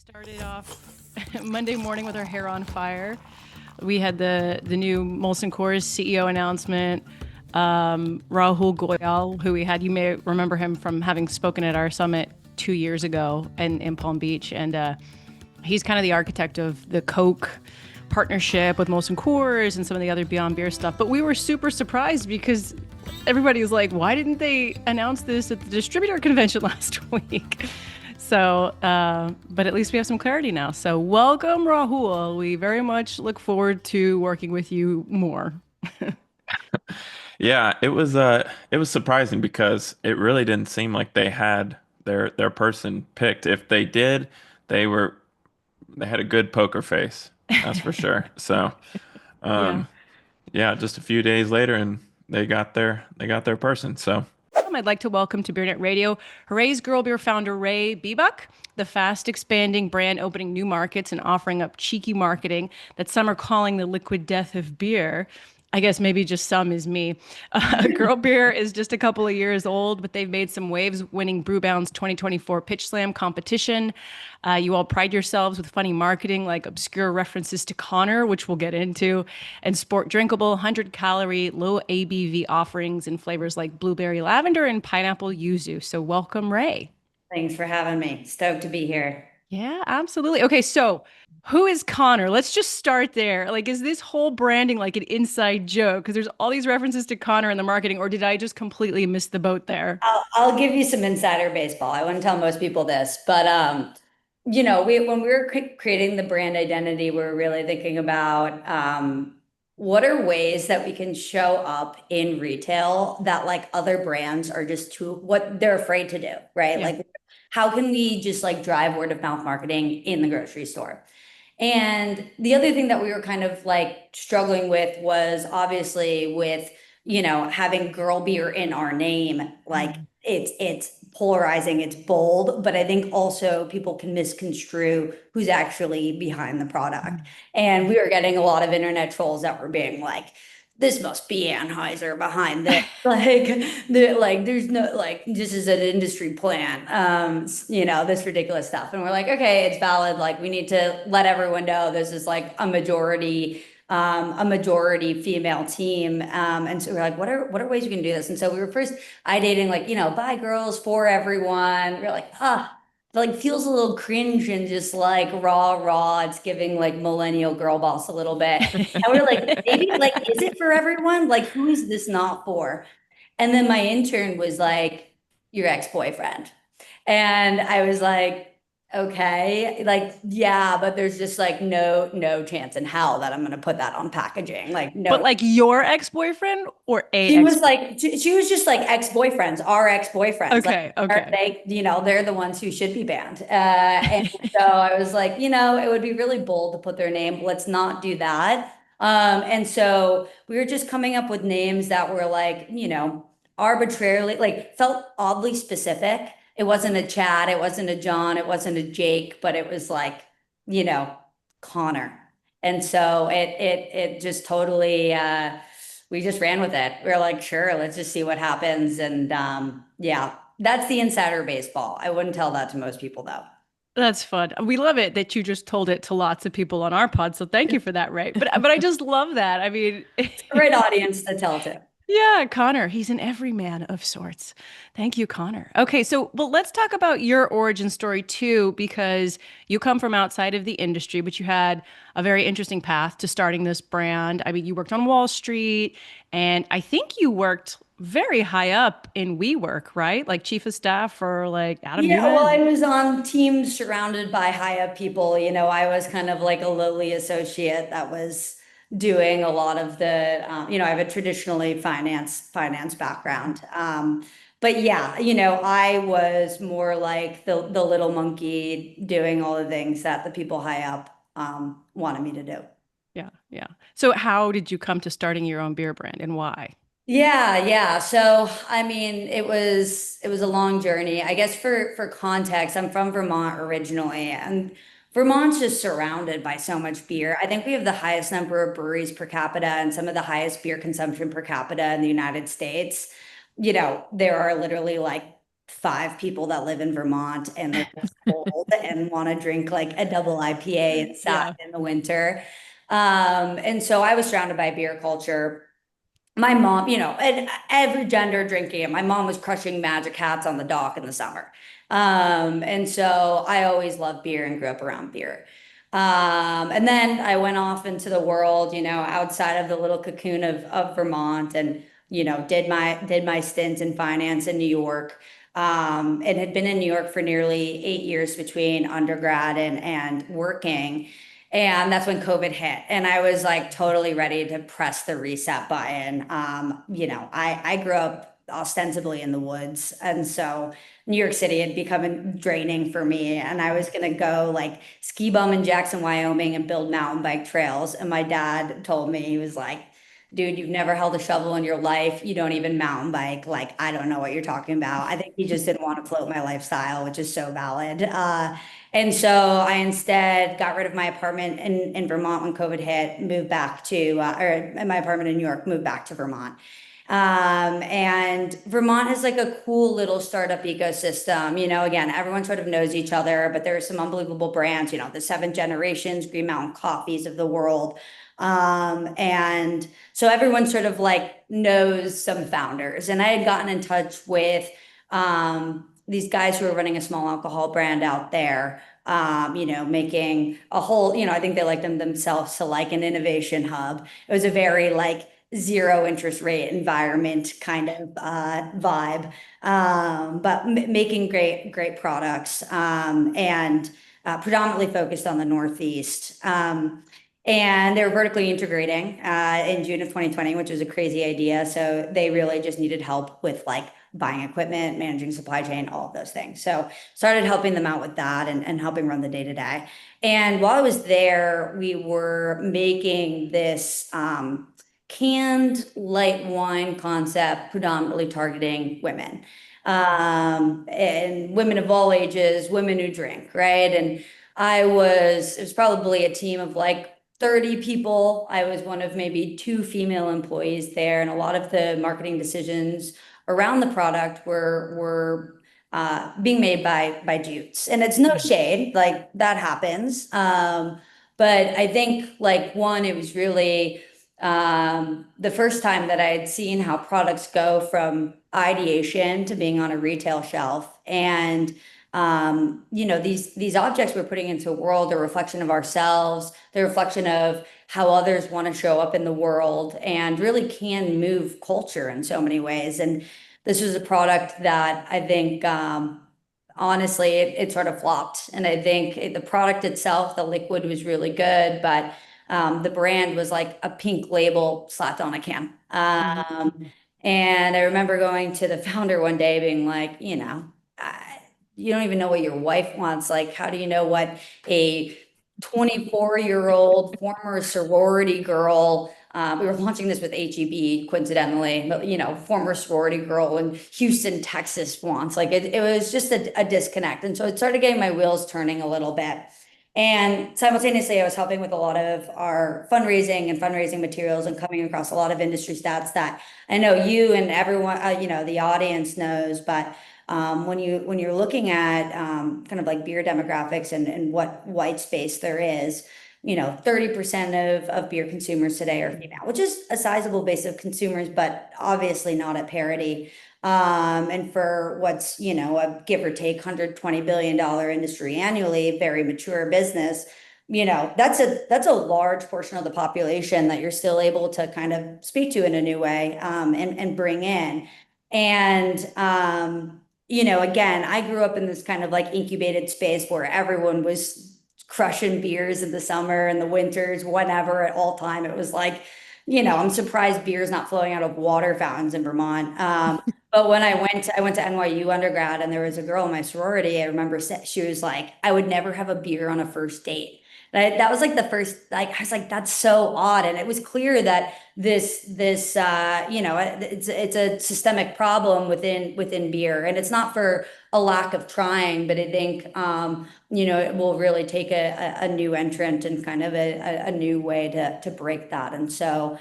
Started off Monday morning with our hair on fire. We had the new Molson Coors CEO announcement. Rahul Goyal, who we had, you may remember him from having spoken at our summit 2 years ago in Palm Beach, and he's kind of the architect of the Coke partnership with Molson Coors and some of the other Beyond Beer stuff. But we were super surprised because everybody was like, "Why didn't they announce this at the distributor convention last week?" So, but at least we have some clarity now. So, welcome, Rahul. We very much look forward to working with you more. Yeah, it was surprising because it really didn't seem like they had their person picked. If they did, they were they had a good poker face. That's for sure. So, Yeah. um yeah, just a few days later and they got their person. So, I'd like to welcome to BeerNet Radio Hurray's Girl Beer founder, Ray Biebuyck, the fast expanding brand opening new markets and offering up cheeky marketing that some are calling the liquid death of beer. I guess maybe just some is me. Girl Beer is just a couple of years old, but they've made some waves winning Brewbound's 2024 Pitch Slam competition. You all pride yourselves with funny marketing like obscure references to Connor, which we'll get into, and sport drinkable 100-calorie, low ABV offerings in flavors like blueberry lavender and pineapple yuzu. So welcome, Ray. Thanks for having me. Stoked to be here. Yeah, absolutely. Okay, so who is Connor? Let's just start there. Like, is this whole branding like an inside joke? Because there's all these references to Connor in the marketing, or did I just completely miss the boat there? I'll give you some insider baseball. I wouldn't tell most people this, but when we were creating the brand identity, we were really thinking about what are ways that we can show up in retail that like other brands are just too what they're afraid to do, right? Yeah. Like how can we just like drive word of mouth marketing in the grocery store? And the other thing that we were kind of like struggling with was obviously with, having girl beer in our name, like it's polarizing, it's bold, but I think also people can misconstrue who's actually behind the product. And we were getting a lot of internet trolls that were being like, this must be Anheuser behind this. Like there's no like this is an industry plan. This ridiculous stuff. And we're like, okay, it's valid. Like we need to let everyone know this is like a majority female team. And so we're like, what are ways we can do this? And so we were first ideating like, by girls for everyone. We're like, like feels a little cringe and just like raw. It's giving like millennial girl boss a little bit. And we're like, maybe like, is it for everyone? Like, who is this not for? And then my intern was like, your ex-boyfriend. And I was like, okay, like, yeah, but there's just like no chance in hell that I'm gonna put that on packaging. Like, But no. like your ex-boyfriend or a She ex? was like, she was just like ex-boyfriends, our ex-boyfriends. Like Okay, okay. they're the ones who should be banned. And so I was like, it would be really bold to put their name. Let's not do that. And so we were just coming up with names that were like, arbitrarily, like felt oddly specific. It wasn't a Chad, it wasn't a John, it wasn't a Jake, but it was like, you know, Connor. And so it just totally we just ran with it. We were like, sure, let's just see what happens. And yeah, that's the insider baseball. I wouldn't tell that to most people though. That's fun. We love it that you just told it to lots of people on our pod. So thank you for that, Ray. But I just love that. I mean, Great audience to tell to. yeah, Connor, he's an everyman of sorts. Thank you, Connor. Okay, so well, let's talk about your origin story too, because you come from outside of the industry, but you had a very interesting path to starting this brand. I mean, you worked on Wall Street, and I think you worked very high up in WeWork, right? Like chief of staff for like Adam Yeah, well, I Neumann. was on teams surrounded by high up people. I was kind of like a lowly associate that was doing a lot of I have a traditionally finance background. But yeah, I was more like the little monkey doing all the things that the people high up wanted me to do. Yeah, yeah. So how did you come to starting your own beer brand and why? Yeah. So, I mean, it was a long journey. I guess for context, I'm from Vermont originally, and Vermont's just surrounded by so much beer. I think we have the highest number of breweries per capita and some of the highest beer consumption per capita in the United States. There are literally like 5 people that live in Vermont and they're just cold and want to drink like a double IPA inside Yeah. in the winter. And so I was surrounded by beer culture. My mom, and every gender drinking it. My mom was crushing magic hats on the dock in the summer. And so I always loved beer and grew up around beer. And then I went off into the world, outside of the little cocoon of Vermont and, did my stint in finance in New York. And had been in New York for nearly 8 years between undergrad and working. And that's when COVID hit. And I was like totally ready to press the reset button. I grew up ostensibly in the woods. And so New York City had become draining for me. And I was going to go like ski bum in Jackson, Wyoming and build mountain bike trails. And my dad told me, he was like, dude, you've never held a shovel in your life. You don't even mountain bike. Like, I don't know what you're talking about. I think he just didn't want to float my lifestyle, which is so valid. And so I instead got rid of my apartment in Vermont when COVID hit, moved back to, or my apartment in New York, moved back to Vermont. And Vermont is like a cool little startup ecosystem. Again, everyone sort of knows each other, but there are some unbelievable brands, the Seven Generations, Green Mountain Coffees of the world. And so everyone sort of like knows some founders. And I had gotten in touch with these guys who are running a small alcohol brand out there, making a whole, I think they like themselves to like an innovation hub. It was a very like zero interest rate environment kind of vibe, but making great products and predominantly focused on the Northeast. And they were vertically integrating in June of 2020, which was a crazy idea. So they really just needed help with like buying equipment, managing supply chain, all of those things. So started helping them out with that and helping run the day to day. And while I was there, we were making this canned light wine concept, predominantly targeting women. And women of all ages, women who drink, right? And it was probably a team of like 30 people. I was one of maybe 2 female employees there, and a lot of the marketing decisions around the product were being made by dudes. And it's no shade, like that happens. But I think like one, it was really the first time that I had seen how products go from ideation to being on a retail shelf. And these objects we're putting into a world are a reflection of ourselves, they're a reflection of how others want to show up in the world and really can move culture in so many ways. And this was a product that I think, honestly, it sort of flopped. And I think the product itself, the liquid was really good, but the brand was like a pink label slapped on a can. And I remember going to the founder one day being like, you don't even know what your wife wants. Like, how do you know what a 24-year-old former sorority girl, we were launching this with HEB coincidentally, but former sorority girl in Houston, Texas wants. Like it was just a disconnect. And so it started getting my wheels turning a little bit. And simultaneously, I was helping with a lot of our fundraising and fundraising materials and coming across a lot of industry stats that I know you and everyone, the audience knows. But when you're looking at kind of like beer demographics and what white space there is, 30% of beer consumers today are female, which is a sizable base of consumers, but obviously not at parity. And for what's, a give or take $120 billion industry annually, very mature business, that's a large portion of the population that you're still able to kind of speak to in a new way, and bring in. And, again, I grew up in this kind of like incubated space where everyone was crushing beers in the summer and the winters, whenever, at all time. It was like, I'm surprised beer is not flowing out of water fountains in Vermont. But when I went to NYU undergrad and there was a girl in my sorority, I remember she was like, I would never have a beer on a first date. That was like the first, like, I was like, that's so odd. And it was clear that it's a systemic problem within beer. And it's not for a lack of trying, but I think, it will really take a new entrant and kind of a new way to break that. And so,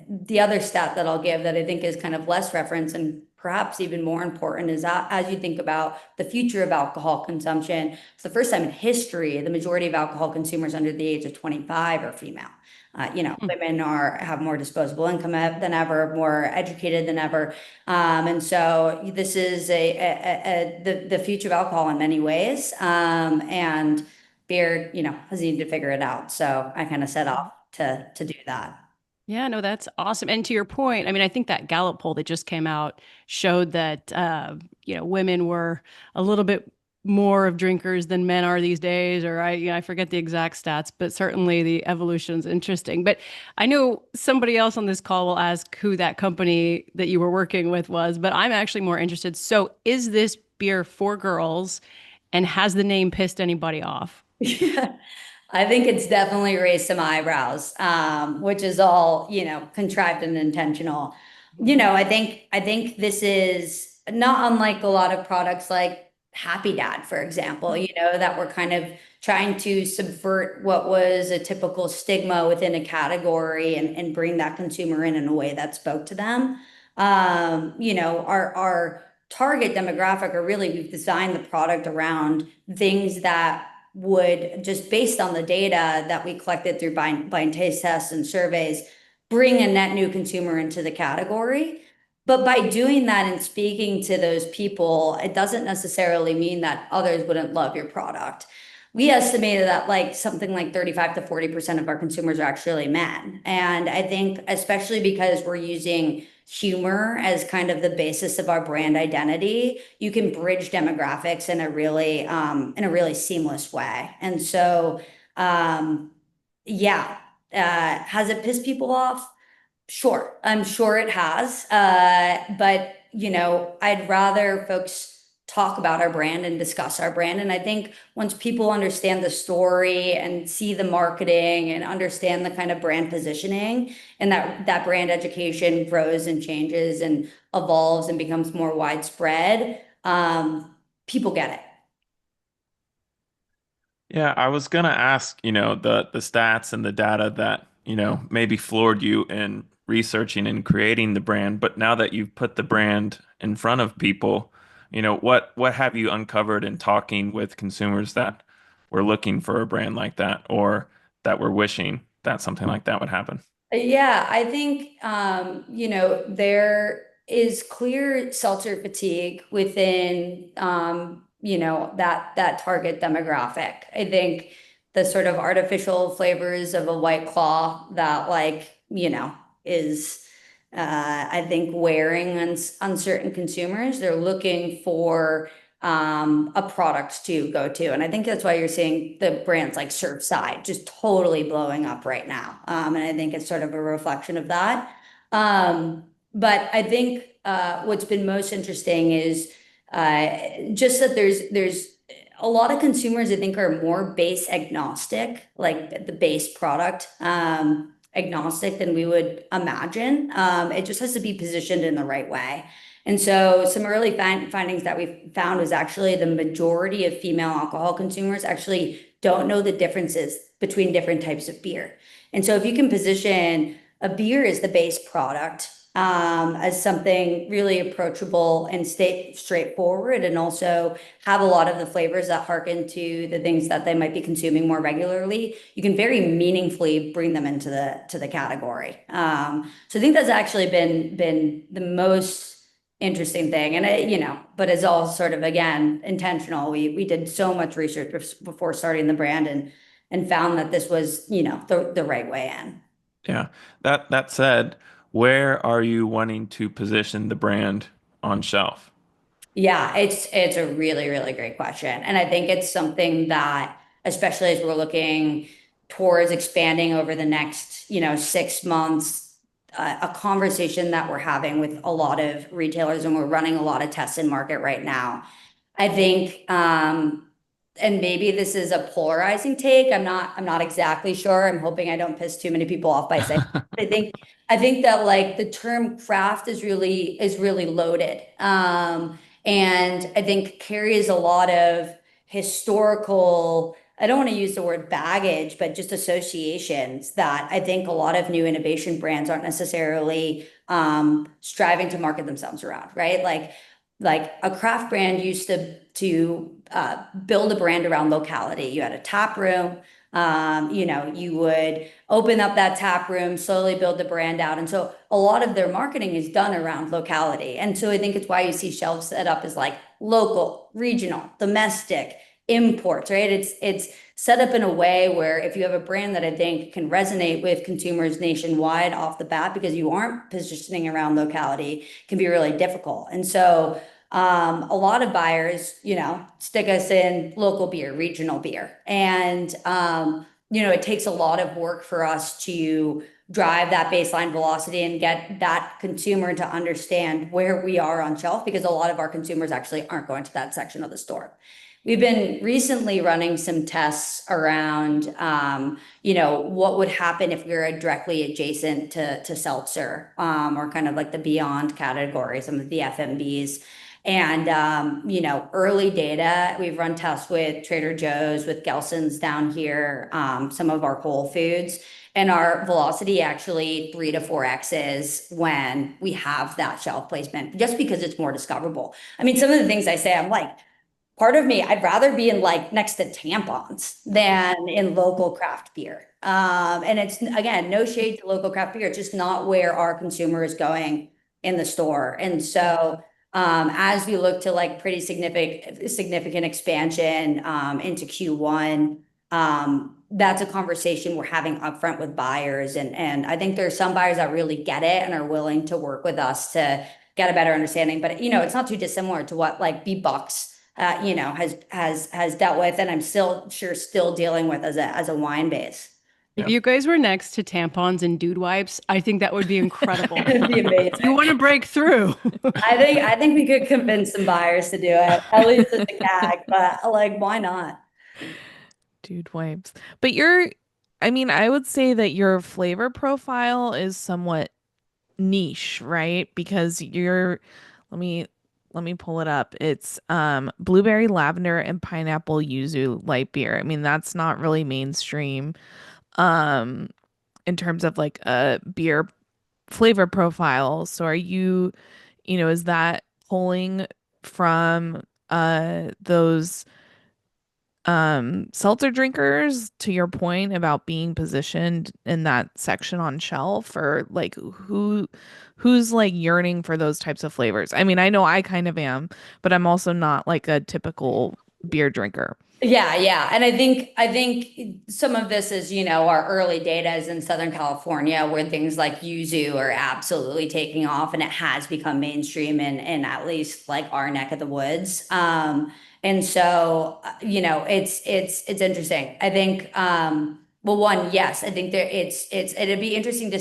the other stat that I'll give that I think is kind of less referenced and perhaps even more important is that as you think about the future of alcohol consumption, it's the first time in history the majority of alcohol consumers under the age of 25 are female. Women have more disposable income than ever, more educated than ever, and so this is the future of alcohol in many ways. And beer, has needed to figure it out. So I kind of set off to do that. Yeah, no, that's awesome. And to your point, I mean, I think that Gallup poll that just came out showed that women were a little bit more of drinkers than men are these days, or I forget the exact stats, but certainly the evolution is interesting. But I know somebody else on this call will ask who that company that you were working with was, but I'm actually more interested. So, is this beer for girls, and has the name pissed anybody off? Yeah, I think it's definitely raised some eyebrows, which is all, contrived and intentional. I think this is not unlike a lot of products like Happy Dad, for example, that were kind of trying to subvert what was a typical stigma within a category and bring that consumer in a way that spoke to them. Our target demographic are really, we've designed the product around things that would, just based on the data that we collected through blind taste tests and surveys, bring a net new consumer into the category. But by doing that and speaking to those people, it doesn't necessarily mean that others wouldn't love your product. We estimated that something like 35 to 40% of our consumers are actually men. And I think especially because we're using humor as kind of the basis of our brand identity, you can bridge demographics in a really seamless way. And so yeah, has it pissed people off? Sure, I'm sure it has. But I'd rather folks talk about our brand and discuss our brand. And I think once people understand the story and see the marketing and understand the kind of brand positioning, and that brand education grows and changes and evolves and becomes more widespread, people get it. Yeah, I was gonna ask, the stats and the data that, maybe floored you in researching and creating the brand, but now that you've put the brand in front of people, what have you uncovered in talking with consumers that were looking for a brand like that or that were wishing that something like that would happen? Yeah, I think there is clear seltzer fatigue within that target demographic. I think the sort of artificial flavors of a White Claw that is I think wearing on certain consumers. They're looking for a product to go to. And I think that's why you're seeing the brands like Surfside just totally blowing up right now. And I think it's sort of a reflection of that. But I think what's been most interesting is just that there's a lot of consumers I think are more base agnostic, like the base product agnostic than we would imagine. It just has to be positioned in the right way. And so some early findings that we found was actually the majority of female alcohol consumers actually don't know the differences between different types of beer. And so if you can position a beer as the base product, as something really approachable and stay straightforward, and also have a lot of the flavors that harken to the things that they might be consuming more regularly, you can very meaningfully bring them into the category. So I think that's actually been the most interesting thing. And but it's all sort of, again, intentional. We did so much research before starting the brand and found that this was, the right way in. Yeah. That said, where are you wanting to position the brand on shelf? Yeah, it's a really, really great question. And I think it's something that, especially as we're looking towards expanding over the next, 6 months, a conversation that we're having with a lot of retailers, and we're running a lot of tests in market right now. I think, and maybe this is a polarizing take. I'm not exactly sure. I'm hoping I don't piss too many people off by saying. I think that the term craft is really loaded. And I think carries a lot of historical I don't want to use the word baggage, but just associations that I think a lot of new innovation brands aren't necessarily striving to market themselves around, right? Like a craft brand used to build a brand around locality. You had a tap room. You would open up that tap room, slowly build the brand out. And so a lot of their marketing is done around locality. And so I think it's why you see shelves set up as like local, regional, domestic, imports, right? It's set up in a way where if you have a brand that I think can resonate with consumers nationwide off the bat, because you aren't positioning around locality, can be really difficult. And so a lot of buyers, stick us in local beer, regional beer. And, it takes a lot of work for us to drive that baseline velocity and get that consumer to understand where we are on shelf, because a lot of our consumers actually aren't going to that section of the store. We've been recently running some tests around, what would happen if we were directly adjacent to seltzer, or kind of like the beyond category, some of the FMBs. And, early data, we've run tests with Trader Joe's, with Gelson's down here, some of our Whole Foods, and our velocity actually 3 to 4x's when we have that shelf placement, just because it's more discoverable. I mean, some of the things I say, I'm like, part of me, I'd rather be in like next to tampons than in local craft beer. And it's, again, no shade to local craft beer, it's just not where our consumer is going in the store. And so as we look to like pretty significant expansion into Q1, that's a conversation we're having upfront with buyers. And I think there's some buyers that really get it and are willing to work with us to get a better understanding. But it's not too dissimilar to what like Biebuyck has dealt with, and I'm still dealing with as a wine base. If you guys were next to tampons and dude wipes, I think that would be incredible. It'd be amazing. You want to break through. I think we could convince some buyers to do it, at least as a gag, but like, why not? Dude wipes. But I would say that your flavor profile is somewhat niche, right? Because let me pull it up. It's blueberry, lavender, and pineapple yuzu light beer. I mean, that's not really mainstream in terms of like a beer flavor profile. So is that pulling from those seltzer drinkers, to your point about being positioned in that section on shelf, or like who's like yearning for those types of flavors? I mean, I know I kind of am, but I'm also not like a typical beer drinker. Yeah. And I think some of this is, our early data is in Southern California, where things like yuzu are absolutely taking off, and it has become mainstream in at least like our neck of the woods. And so, it's interesting. I think, well, one, yes, I think it'd be interesting to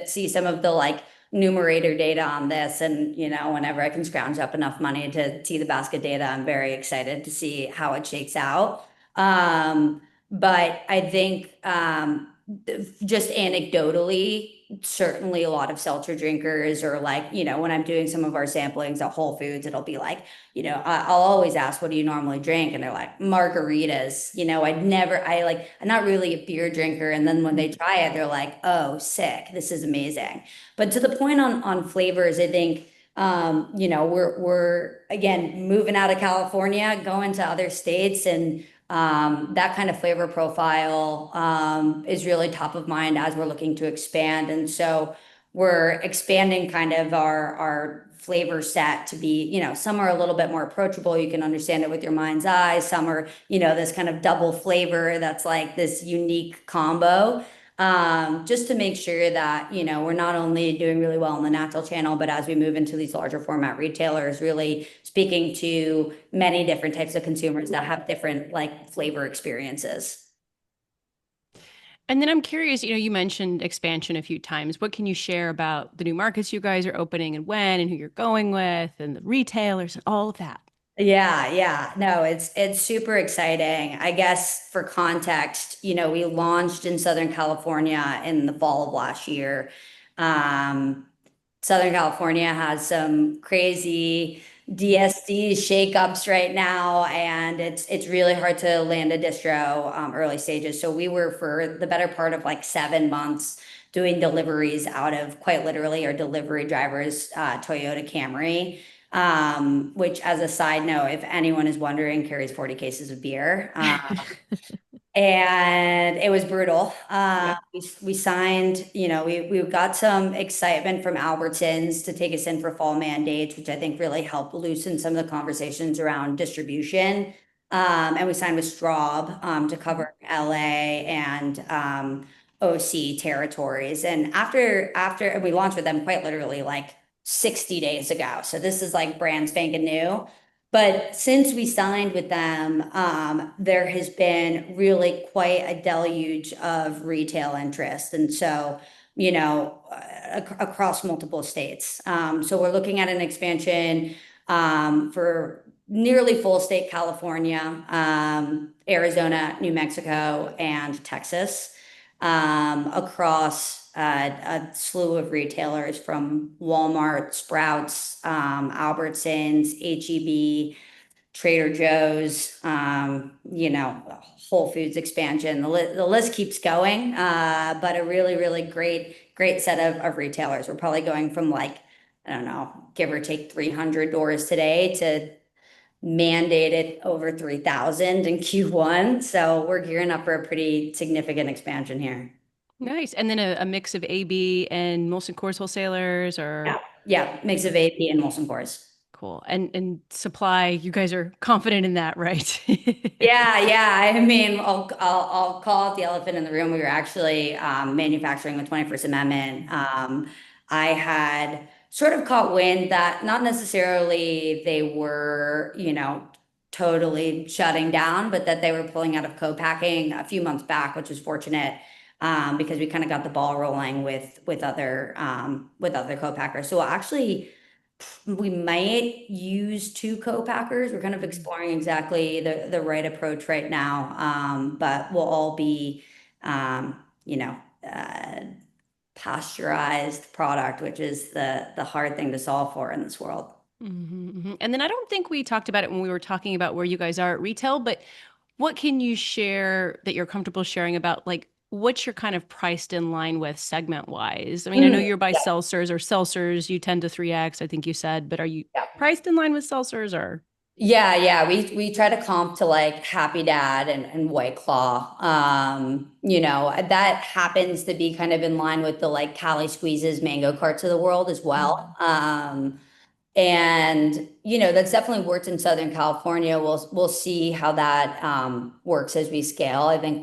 see some of the like numerator data on this. And, whenever I can scrounge up enough money to see the basket data, I'm very excited to see how it shakes out. But I think, just anecdotally, certainly a lot of seltzer drinkers, or like, when I'm doing some of our samplings at Whole Foods, it'll be like, I'll always ask, what do you normally drink? And they're like, margaritas. I'm not really a beer drinker. And then when they try it, they're like, oh, sick, this is amazing. But to the point on flavors, I think, we're again moving out of California, going to other states, and that kind of flavor profile is really top of mind as we're looking to expand. And so we're expanding kind of our flavor set to be, some are a little bit more approachable. You can understand it with your mind's eye. Some are, this kind of double flavor that's like this unique combo. Just to make sure that, we're not only doing really well in the natural channel, but as we move into these larger format retailers, really speaking to many different types of consumers that have different like flavor experiences. And then I'm curious, you mentioned expansion a few times. What can you share about the new markets you guys are opening, and when, and who you're going with, and the retailers and all of that? Yeah. No, it's super exciting. I guess for context, we launched in Southern California in the fall of last year. Southern California has some crazy DSD shakeups right now, and it's really hard to land a distro early stages. So we were for the better part of like 7 months doing deliveries out of quite literally our delivery drivers Toyota Camry, which as a side note, if anyone is wondering, carries 40 cases of beer. And it was brutal. Yeah. We signed, we got some excitement from Albertsons to take us in for fall mandates, which I think really helped loosen some of the conversations around distribution. And we signed with Straub to cover LA and OC territories. And after we launched with them quite literally like 60 days ago. So this is like brand spanking new. But since we signed with them, there has been really quite a deluge of retail interest. And so, across multiple states. So we're looking at an expansion for nearly full state California, Arizona, New Mexico, and Texas, across a slew of retailers from Walmart, Sprouts, Albertsons, HEB, Trader Joe's, Whole Foods expansion. The list keeps going, but a really, really great set of retailers. We're probably going from like, I don't know, give or take 300 doors today to mandated over 3,000 in Q1. So we're gearing up for a pretty significant expansion here. Nice. And then a mix of AB and Molson Coors wholesalers or Yeah, mix of AP and Molson Coors. cool. And supply, you guys are confident in that, right? Yeah. I mean, I'll call out the elephant in the room. We were actually manufacturing the 21st Amendment. I had sort of caught wind that not necessarily they were, totally shutting down, but that they were pulling out of co-packing a few months back, which was fortunate because we kind of got the ball rolling with other co-packers. So actually, we might use two co-packers. We're kind of exploring exactly the right approach right now, but we'll all be, you know, uh, pasteurized product, which is the hard thing to solve for in this world. And then I don't think we talked about it when we were talking about where you guys are at retail, but what can you share that you're comfortable sharing about like what you're kind of priced in line with segment wise? I mean, I know you're by seltzers or seltzers, you tend to 3X, I think you said, but are you priced in line with seltzers or? Yeah. We try to comp to like Happy Dad and White Claw. That happens to be kind of in line with the like Cali Squeezes, Mango Carts of the world as well. And that's definitely worked in Southern California. We'll see how that works as we scale. I think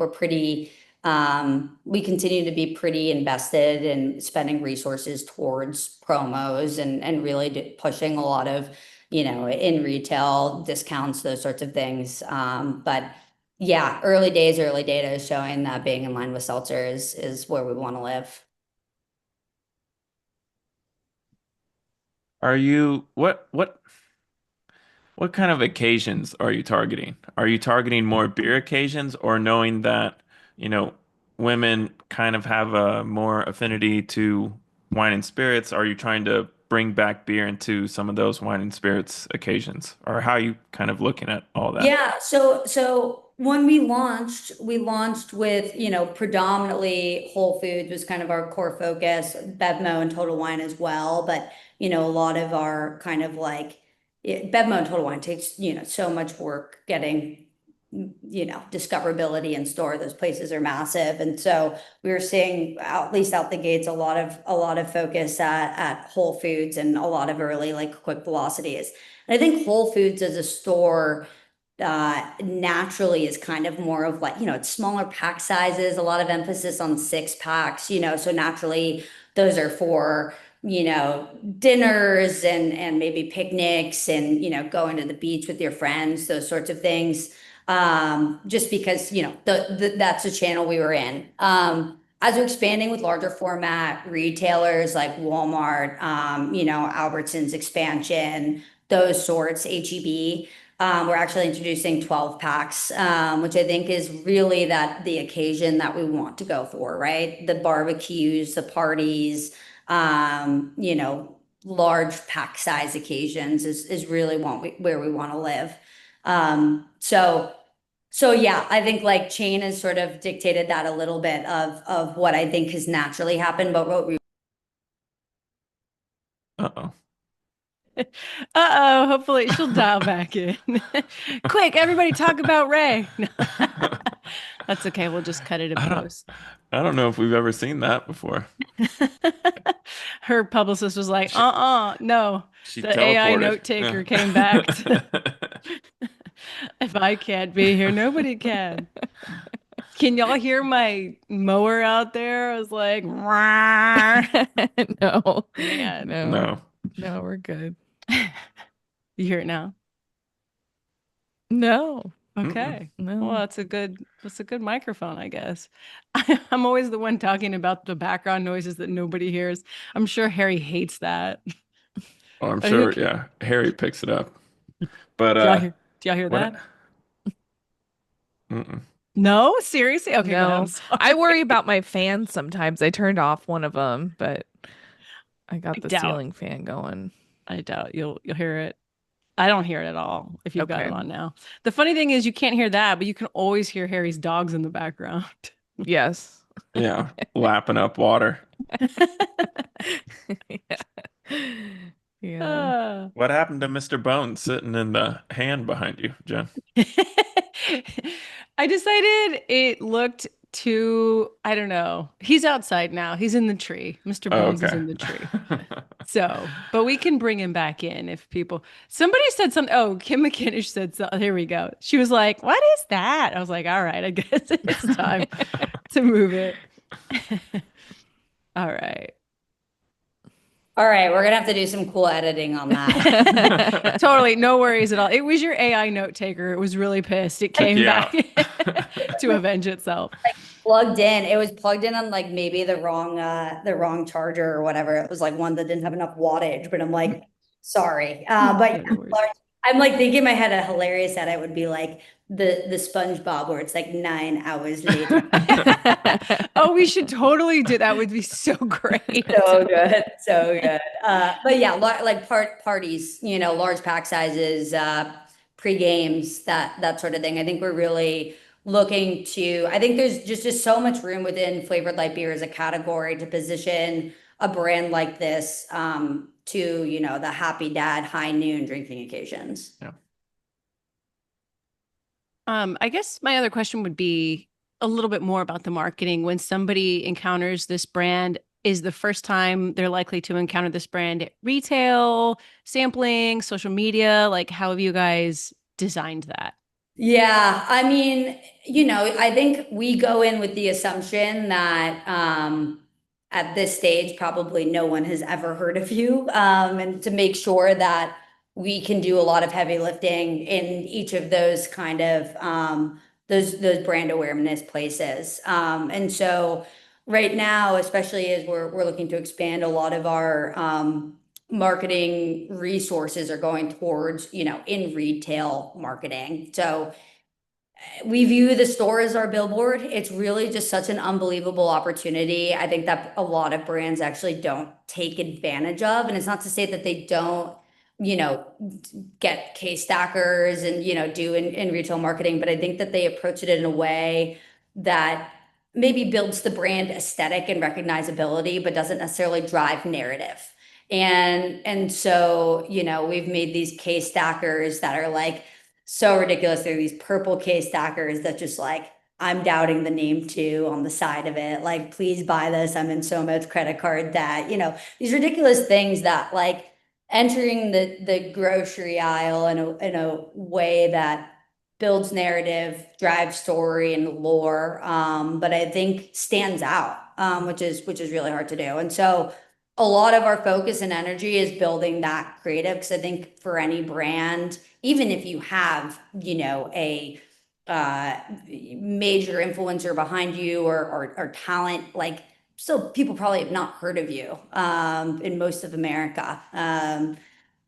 we continue to be pretty invested in spending resources towards promos and really pushing a lot of in retail discounts, those sorts of things. But yeah, early data is showing that being in line with seltzers is where we want to live. Are you what kind of occasions are you targeting? Are you targeting more beer occasions or knowing that, you know, women kind of have a more affinity to wine and spirits? Are you trying to bring back beer into some of those wine and spirits occasions? Or how are you kind of looking at all that? Yeah, so when we launched with, predominantly Whole Foods was kind of our core focus, Bevmo and Total Wine as well. But, a lot of our kind of like Bevmo and Total Wine takes, so much work getting, discoverability in store. Those places are massive. And so we were seeing at least out the gates a lot of focus at Whole Foods and a lot of early like quick velocities. And I think Whole Foods as a store naturally is kind of more of like, it's smaller pack sizes, a lot of emphasis on 6 packs, so naturally those are for, dinners and maybe picnics and, going to the beach with your friends, those sorts of things. Just because, that's a channel we were in. As we're expanding with larger format retailers like Walmart, Albertsons expansion, those sorts, HEB. We're actually introducing 12 packs, which I think is really the occasion that we want to go for, right? The barbecues, the parties, large pack size occasions is really where we want to live. So yeah, I think like chain has sort of dictated that a little bit of what I think has naturally happened, but what we Uh-oh. Uh-oh, hopefully she'll dial back in. Quick, everybody talk about Ray. That's okay. We'll just cut it in I don't post. I don't know if we've ever seen that before. Her publicist was like, She, no. she The AI teleported. note taker Yeah. came back. If I can't be here, nobody can. Can y'all hear my mower out there? I was like, No, man. No. no, we're good. You hear it now? No, Okay. no. Well, that's a good microphone, I guess. I'm always the one talking about the background noises that nobody hears. I'm sure Harry hates that. Oh, I'm Are you sure, okay? yeah. Harry picks it up. But Do y'all hear what that? mm-mm. No? Seriously? Okay, go ahead. I'm No, sorry. I worry about my fans sometimes. I turned off one of them, but I got the doubt. ceiling fan going. I doubt you'll hear it. I don't hear it at all if you've got Okay. it on now. The funny thing is you can't hear that, but you can always hear Harry's dogs in the background. Yes. Yeah, lapping up water. Yeah. Yeah. Ah. What happened to Mr. Bones sitting in the hand behind you, Jen? I decided it looked too, I don't know. He's outside now. He's in the tree. Mr. Oh, Bones is okay. in the tree. So, but we can bring him back in if people. Somebody said something. Oh, Kim McKinnish said so. Here we go. She was like, "What is that?" I was like, "All right, I guess it's time to move it." All right. all right, we're gonna have to do some cool editing on that. Totally, no worries at all. It was your AI note taker. It was really pissed. It came Yeah. back to avenge itself. Plugged in. It was plugged in on like maybe the wrong charger or whatever. It was like one that didn't have enough wattage, but I'm like, sorry. But Yeah, no worries. I'm like thinking in my head a hilarious edit would be like the SpongeBob where it's like 9 hours later. Oh, we should totally do that. Would be so great. So good, so good. But yeah, like parties, large pack sizes, pre-games, that sort of thing. I think we're really looking to. I think there's just so much room within flavored light beer as a category to position a brand like this to the happy dad high noon drinking occasions. Yeah. I guess my other question would be a little bit more about the marketing. When somebody encounters this brand, is the first time they're likely to encounter this brand at retail, sampling, social media? Like, how have you guys designed that? Yeah, I mean, I think we go in with the assumption that at this stage, probably no one has ever heard of you, and to make sure that we can do a lot of heavy lifting in each of those kind of those brand awareness places. And so right now, especially as we're looking to expand, a lot of our marketing resources are going towards, in retail marketing. So we view the store as our billboard. It's really just such an unbelievable opportunity. I think that a lot of brands actually don't take advantage of. And it's not to say that they don't, get case stackers and, do in retail marketing, but I think that they approach it in a way that maybe builds the brand aesthetic and recognizability, but doesn't necessarily drive narrative. And so, we've made these case stackers that are like so ridiculous. They're these purple case stackers that just like, I'm doubting the name too on the side of it. Like, please buy this. I'm in so much credit card debt. These ridiculous things that like entering the grocery aisle in a way that builds narrative, drives story and lore, but I think stands out, which is really hard to do. And so a lot of our focus and energy is building that creative because I think for any brand, even if you have, a major influencer behind you or talent, like still people probably have not heard of you in most of America. And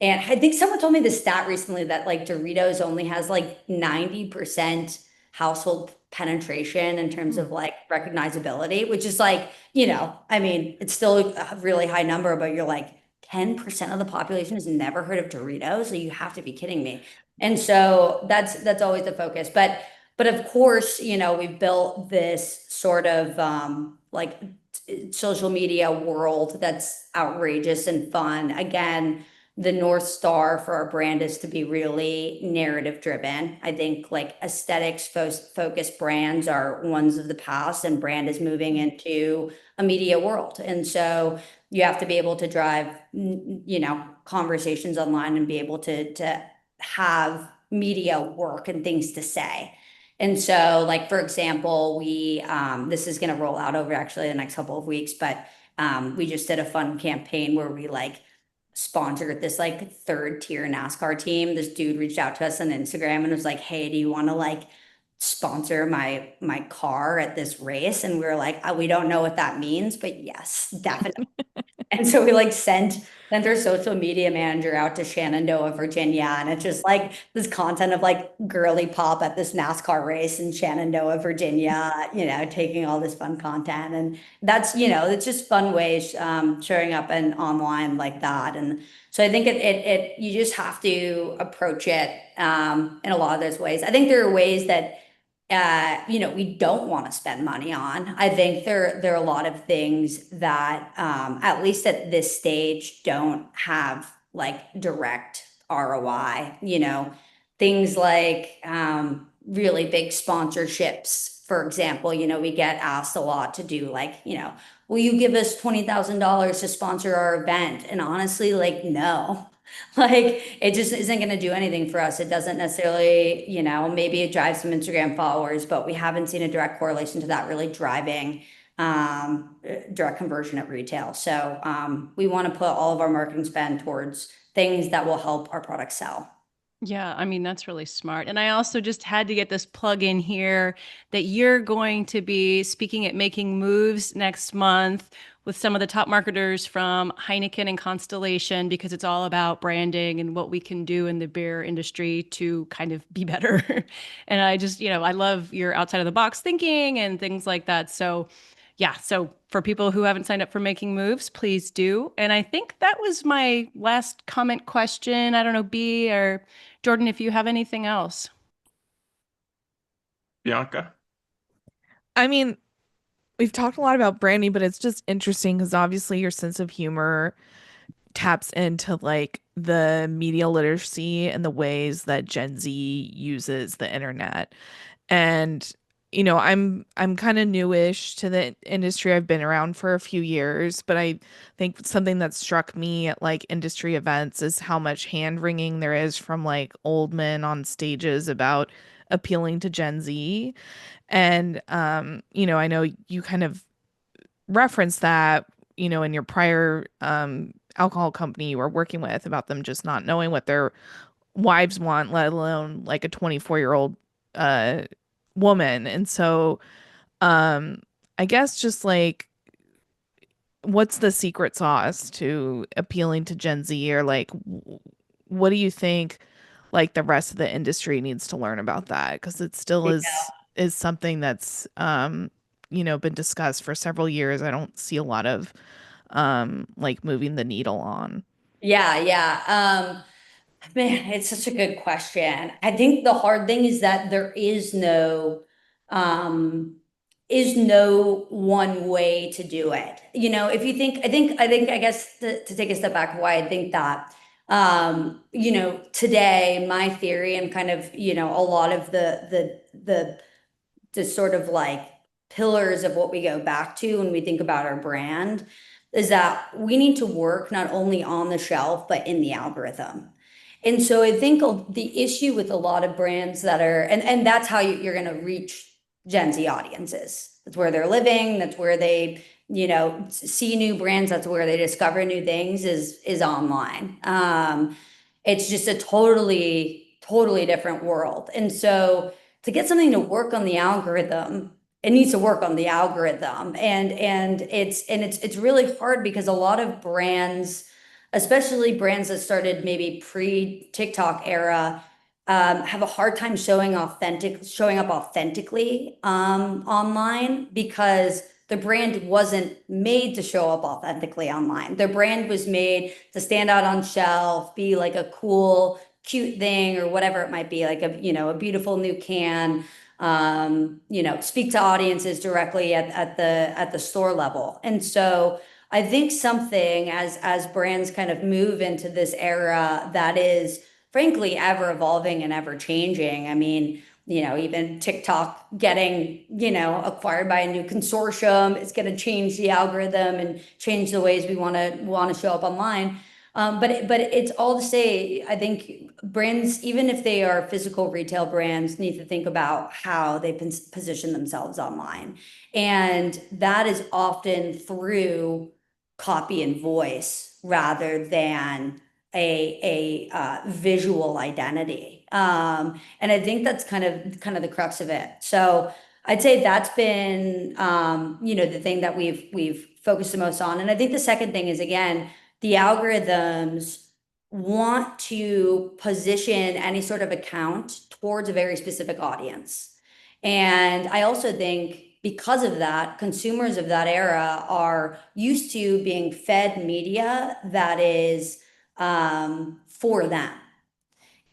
I think someone told me the stat recently that like Doritos only has like 90% household penetration in terms of like recognizability, which is like, I mean, it's still a really high number, but you're like, 10% of the population has never heard of Doritos. So you have to be kidding me. And so that's always the focus. But of course, we've built this sort of like social media world that's outrageous and fun. Again, the North Star for our brand is to be really narrative driven. I think like aesthetics focused brands are ones of the past, and brand is moving into a media world. And so you have to be able to drive, conversations online and be able to have media work and things to say. And so, like, for example, this is going to roll out over actually the next couple of weeks, but we just did a fun campaign where we like sponsored this like third tier NASCAR team. This dude reached out to us on Instagram and was like, "Hey, do you want to like sponsor my car at this race?" And we were like, "We don't know what that means, but yes, definitely." And so we like sent our social media manager out to Shenandoah, Virginia. And it's just like this content of like girly pop at this NASCAR race in Shenandoah, Virginia, taking all this fun content. And that's, it's just fun ways showing up and online like that. And so I think you just have to approach it in a lot of those ways. I think there are ways that we don't want to spend money on. I think there are a lot of things that, at least at this stage, don't have like direct ROI. Things like really big sponsorships. For example, we get asked a lot to do like, will you give us $20,000 to sponsor our event? And honestly, like, no. Like, it just isn't going to do anything for us. It doesn't necessarily, maybe it drives some Instagram followers, but we haven't seen a direct correlation to that really driving direct conversion at retail. So we want to put all of our marketing spend towards things that will help our product sell. Yeah, I mean, that's really smart. And I also just had to get this plug in here that you're going to be speaking at Making Moves next month with some of the top marketers from Heineken and Constellation, because it's all about branding and what we can do in the beer industry to kind of be better. And I just, I love your outside of the box thinking and things like that. So yeah, so for people who haven't signed up for Making Moves, please do. And I think that was my last comment question. I don't know, B or Jordan, if you have anything else. Bianca? I mean, we've talked a lot about branding, but it's just interesting because obviously your sense of humor taps into like the media literacy and the ways that Gen Z uses the internet. And I'm kind of newish to the industry. I've been around for a few years, but I think something that struck me at like industry events is how much hand wringing there is from like old men on stages about appealing to Gen Z. And I know you kind of referenced that, in your prior alcohol company you were working with about them just not knowing what their wives want, let alone like a 24-year-old woman. And so I guess just like what's the secret sauce to appealing to Gen Z, or like what do you think like the rest of the industry needs to learn about that, because it still is something that's been discussed for several years. I don't see a lot of like moving the needle on. Yeah. Man, it's such a good question. I think the hard thing is that there um, is no one way to do it. If you think, I guess to take a step back, why I think that, today, my theory and kind of, a lot of the sort of like pillars of what we go back to when we think about our brand is that we need to work not only on the shelf, but in the algorithm. And so I think the issue with a lot of brands that are, and that's how you're going to reach Gen Z audiences. That's where they're living. That's where they, see new brands. That's where they discover new things is online. It's just a totally different world. And so to get something to work on the algorithm, it needs to work on the algorithm. And it's really hard because a lot of brands, especially brands that started maybe pre-TikTok era, have a hard time showing up authentically online because the brand wasn't made to show up authentically online. Their brand was made to stand out on shelf, be like a cool, cute thing or whatever it might be, like a beautiful new can, speak to audiences directly at the store level. And so I think something as brands kind of move into this era that is frankly ever evolving and ever changing. I mean, even TikTok getting, acquired by a new consortium, it's going to change the algorithm and change the ways we want to show up online. But it's all to say, I think brands, even if they are physical retail brands, need to think about how they position themselves online. And that is often through copy and voice rather than a visual identity. And I think that's kind of the crux of it. So I'd say that's been, the thing that we've focused the most on. And I think the second thing is, again, the algorithms want to position any sort of account towards a very specific audience. And I also think because of that, consumers of that era are used to being fed media that is for them.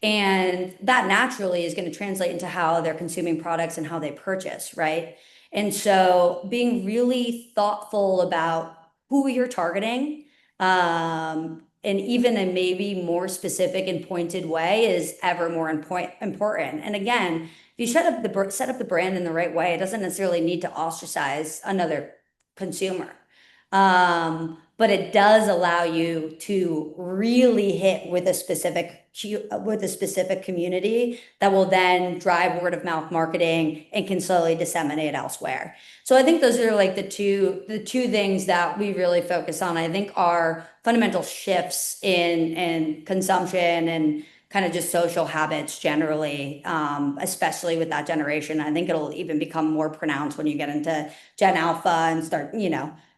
And that naturally is going to translate into how they're consuming products and how they purchase, right? And so being really thoughtful about who you're targeting, and even a maybe more specific and pointed way is ever more important. And again, if you set up the brand in the right way, it doesn't necessarily need to ostracize another consumer. But it does allow you to really hit with a specific community that will then drive word of mouth marketing and can slowly disseminate elsewhere. So I think those are like the two things that we really focus on. I think are fundamental shifts in consumption and kind of just social habits generally, especially with that generation. I think it'll even become more pronounced when you get into Gen Alpha and start,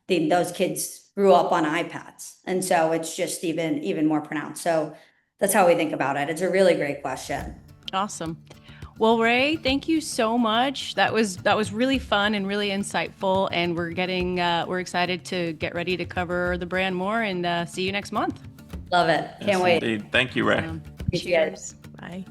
those kids grew up on iPads. And so it's just even more pronounced. So that's how we think about it. It's a really great question. Awesome. Well, Ray, thank you so much. That was really fun and really insightful. And we're excited to get ready to cover the brand more and see you next month. Love it. Can't Yes, wait. indeed. Thank you, Ray. Thank you guys. Bye.